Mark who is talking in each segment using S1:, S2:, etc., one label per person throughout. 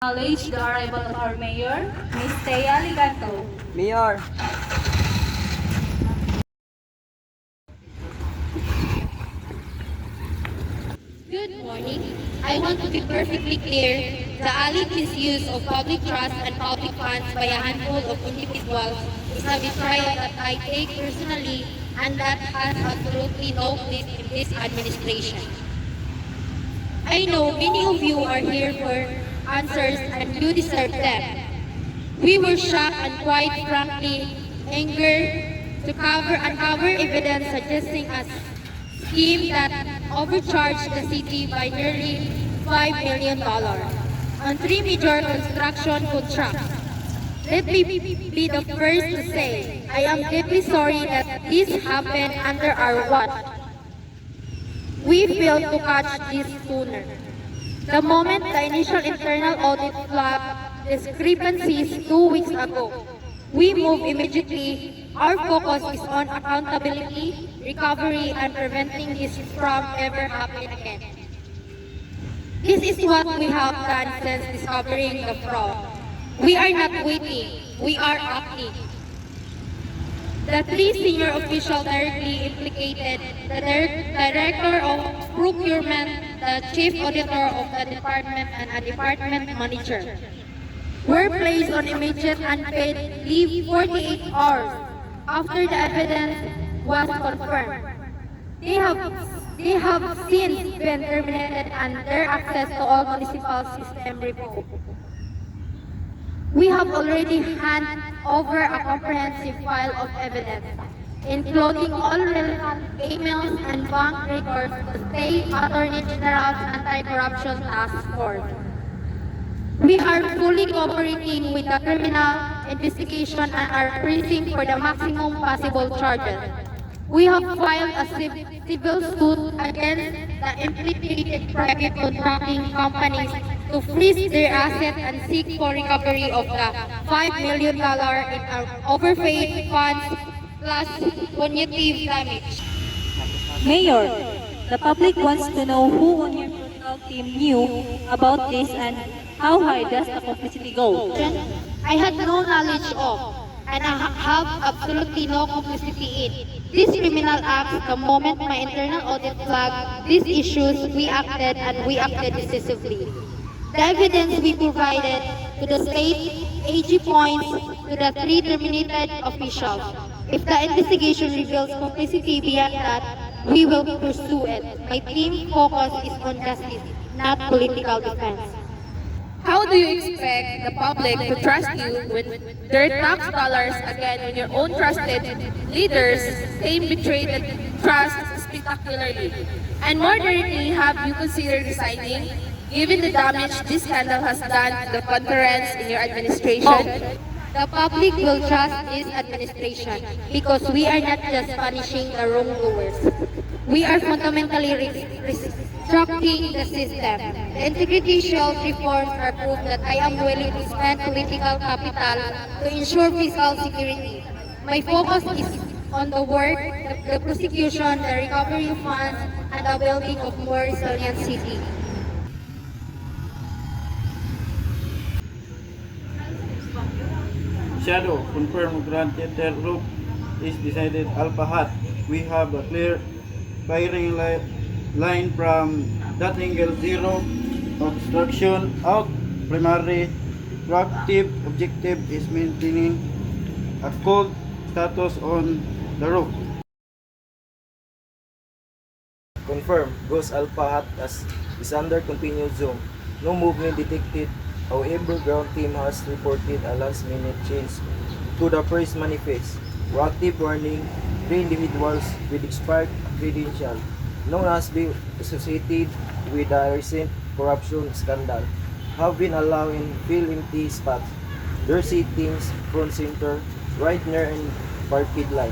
S1: Acknowledge the arrival of our mayor, Ms. Thea Liganto.
S2: Mayor,
S3: Good morning. I want to be perfectly clear. The alleged misuse of public trust and public funds by a handful of individuals is a betrayal that I take personally and that has absolutely no place in this administration. I know many of you are here for answers and you deserve them. We were shocked and quite frankly angered to uncover evidence suggesting a scheme that overcharged the city by nearly $5 million on three major construction contracts. Let me be the first to say I am deeply sorry that this happened under our watch. We failed to catch this sooner. The moment the initial internal audit flagged discrepancies 2 weeks ago, we moved immediately. Our focus is on accountability, recovery, and preventing this from ever happening again. This is what we have done since discovering the fraud. We are not waiting, we are acting. The three senior officials directly implicated, the Director of Procurement, the Chief Auditor of the Department, and a Department Manager, were placed on immediate unpaid leave 48 hours after the evidence was confirmed. They have since been terminated and their access to all municipal system revoked. We have already handed over a comprehensive file of evidence, including all relevant emails and bank records to the State Attorney General's Anti-Corruption Task Force. We are fully cooperating with the criminal investigation and are pressing for the maximum possible charges. We have filed a civil suit against the implicated private contracting companies to freeze their assets and seek for recovery of the $5 million in our overpaid funds plus punitive damage.
S1: Mayor, the public wants to know who on your political team knew about this and how high does the complicity go?
S3: I had no knowledge of, and I have absolutely no complicity in these criminal acts. The moment my internal audit flagged these issues, we acted and we acted decisively. The evidence we provided to the state AG points to the three terminated officials. If the investigation reveals complicity beyond that, we will pursue it. My team focus is on justice, not political defense.
S4: How do you expect the public to trust you when their tax dollars again when your own trusted leaders claim betrayed the trust spectacularly? And more directly, have you considered resigning given the damage this scandal has done to the conference in your administration?
S3: The public will trust this administration because we are not just punishing the wrongdoers. We are fundamentally restructuring the system. The Integrity Shield reforms are proof that I am willing to spend political capital to ensure fiscal security. My focus is on the work, the prosecution, the recovery of funds, and the building of more resilient city.
S5: Shadow, confirm Grand Theater Roof is decided Alpha Hat. We have a clear firing line from that angle, zero obstruction out. Primary proactive objective is maintaining a cold status on the roof.
S2: confirm. Ghost Alpha Hat is under continued zoom. No movement detected. However, ground team has reported a last-minute change to the first manifest. Proactive warning, 3 individuals with expired credential, known as being associated with the recent corruption scandal, have been allowed in fill empty spots. Their sittings front center, right near and parked line.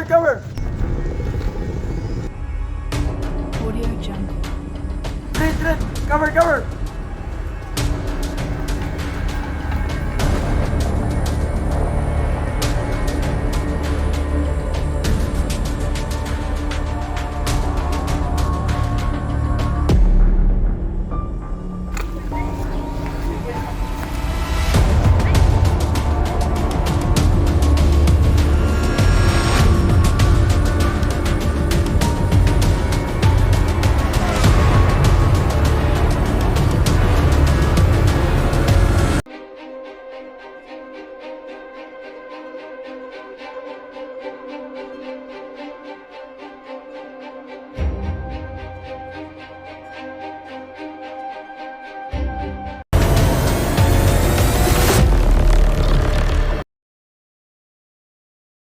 S2: cover!
S6: Audio Jungle.
S2: Red, red! Cover, cover!